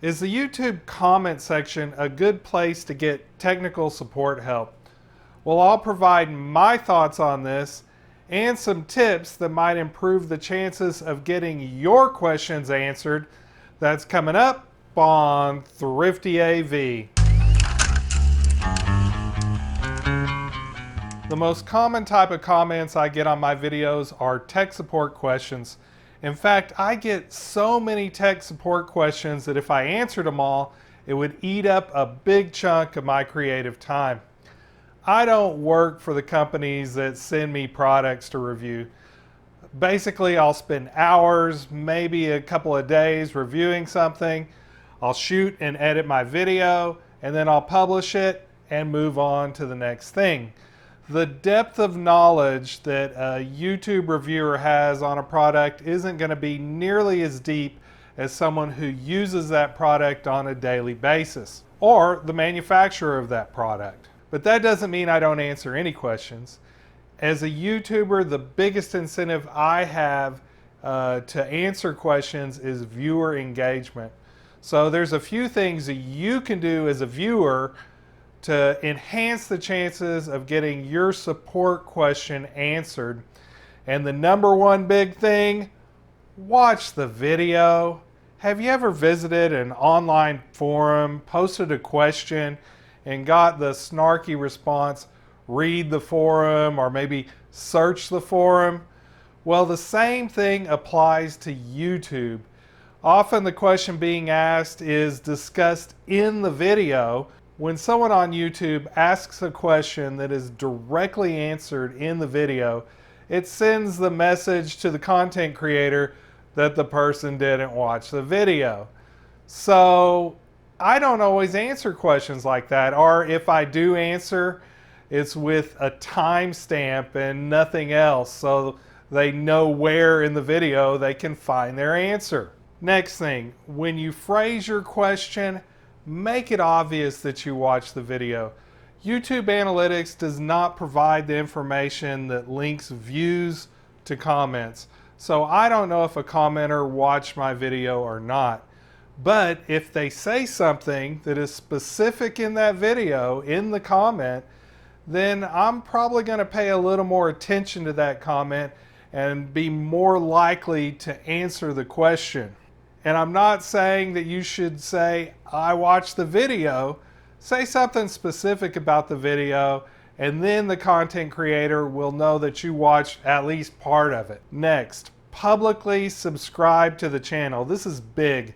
Is the YouTube comment section a good place to get technical support help? Well, I'll provide my thoughts on this and some tips that might improve the chances of getting your questions answered. That's coming up on ThriftyAV. The most common type of comments I get on my videos are tech support questions. In fact, I get so many tech support questions that if I answered them all, it would eat up a big chunk of my creative time. I don't work for the companies that send me products to review. Basically, I'll spend hours, maybe a couple of days reviewing something. I'll shoot and edit my video, and then I'll publish it and move on to the next thing. The depth of knowledge that a YouTube reviewer has on a product isn't going to be nearly as deep as someone who uses that product on a daily basis, or the manufacturer of that product. But that doesn't mean I don't answer any questions. As a YouTuber, the biggest incentive I have to answer questions is viewer engagement. So there's a few things that you can do as a viewer to enhance the chances of getting your support question answered. And the number one big thing, watch the video. Have you ever visited an online forum, posted a question, and got the snarky response, read the forum, or maybe search the forum? Well, the same thing applies to YouTube. Often the question being asked is discussed in the video. When someone on YouTube asks a question that is directly answered in the video, it sends the message to the content creator that the person didn't watch the video. So I don't always answer questions like that, or if I do answer, it's with a timestamp and nothing else, so they know where in the video they can find their answer. Next thing, when you phrase your question, make it obvious that you watch the video. YouTube Analytics does not provide the information that links views to comments. So I don't know if a commenter watched my video or not. But if they say something that is specific in that video, in the comment, then I'm probably going to pay a little more attention to that comment and be more likely to answer the question. And I'm not saying that you should say, I watched the video. Say something specific about the video, and then the content creator will know that you watched at least part of it. Next, publicly subscribe to the channel. This is big.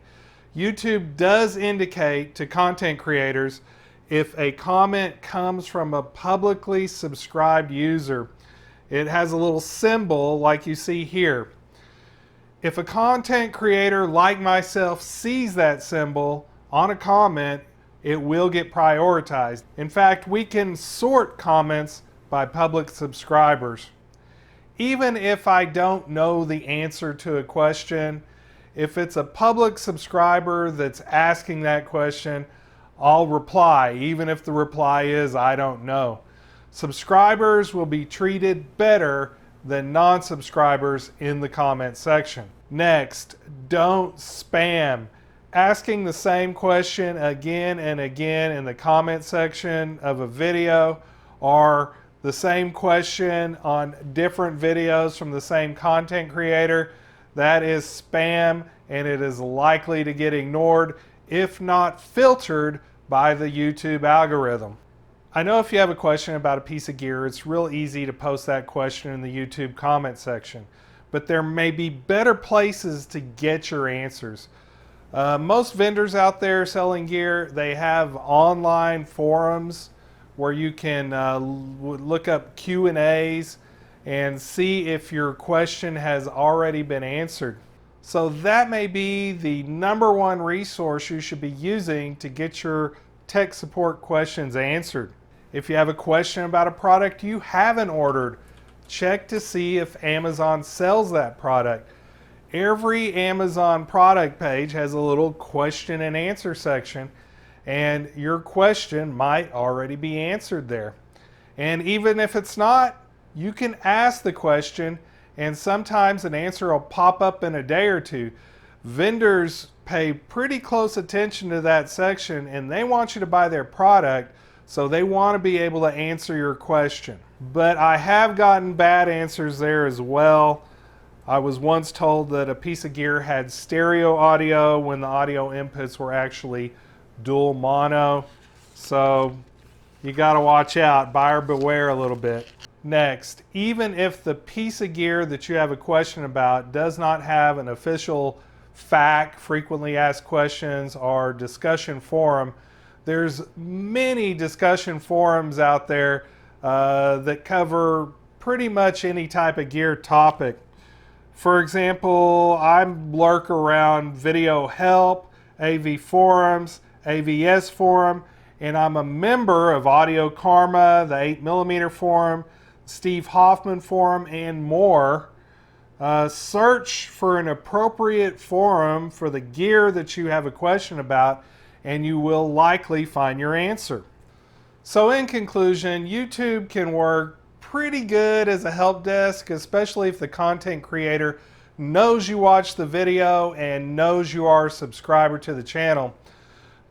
YouTube does indicate to content creators if a comment comes from a publicly subscribed user. It has a little symbol like you see here. If a content creator like myself sees that symbol on a comment, it will get prioritized. In fact, we can sort comments by public subscribers. Even if I don't know the answer to a question, if it's a public subscriber that's asking that question, I'll reply, even if the reply is, I don't know. Subscribers will be treated better than non-subscribers in the comment section. Next, don't spam. Asking the same question again and again in the comment section of a video, or the same question on different videos from the same content creator, that is spam, and it is likely to get ignored, if not filtered by the YouTube algorithm. I know if you have a question about a piece of gear, it's real easy to post that question in the YouTube comment section, but there may be better places to get your answers. Most vendors out there selling gear, they have online forums where you can look up Q&As and see if your question has already been answered. So that may be the number one resource you should be using to get your tech support questions answered. If you have a question about a product you haven't ordered, check to see if Amazon sells that product. Every Amazon product page has a little question and answer section, and your question might already be answered there. And even if it's not, you can ask the question, and sometimes an answer will pop up in a day or two. Vendors pay pretty close attention to that section and they want you to buy their product, so they want to be able to answer your question. But I have gotten bad answers there as well. I was once told that a piece of gear had stereo audio when the audio inputs were actually dual mono. So you got to watch out, buyer beware a little bit. Next, even if the piece of gear that you have a question about does not have an official FAQ, frequently asked questions, or discussion forum, there's many discussion forums out there that cover pretty much any type of gear topic. For example, I lurk around Video Help, AV Forums, AVS Forum, and I'm a member of Audio Karma, the 8mm Forum, Steve Hoffman Forum, and more. Search for an appropriate forum for the gear that you have a question about, and you will likely find your answer. So in conclusion, YouTube can work pretty good as a help desk, especially if the content creator knows you watch the video and knows you are a subscriber to the channel.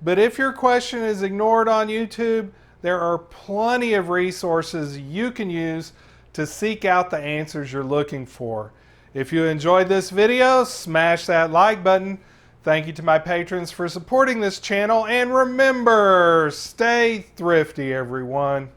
But if your question is ignored on YouTube, there are plenty of resources you can use to seek out the answers you're looking for. If you enjoyed this video, smash that like button. Thank you to my patrons for supporting this channel, and remember, stay thrifty, everyone.